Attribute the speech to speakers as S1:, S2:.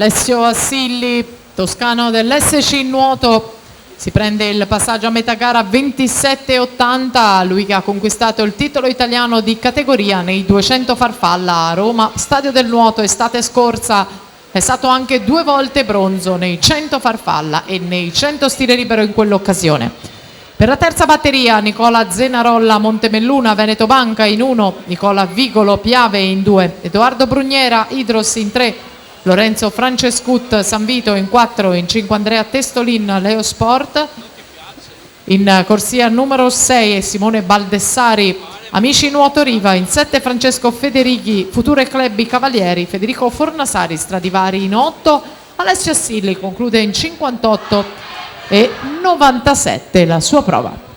S1: Alessio Assilli, toscano dell'SC Nuoto, si prende il passaggio a metà gara 27,80, lui che ha conquistato il titolo italiano di categoria nei 200 farfalla a Roma, Stadio del Nuoto estate scorsa. È stato anche 2 volte bronzo nei 100 farfalla e nei 100 stile libero in quell'occasione. Per la terza batteria Nicola Zenarolla, Montemelluna, Veneto Banca in 1, Nicola Vigolo, Piave in 2, Edoardo Brugnera, Idros in 3, Lorenzo Francescut, San Vito in 4, in 5 Andrea Testolin, Leo Sport, in corsia numero 6 Simone Baldessari, Amici Nuoto Riva, in 7 Francesco Federighi, Future Club Cavalieri, Federico Fornasari, Stradivari in 8, Alessio Assilli conclude in 58 e 97 la sua prova.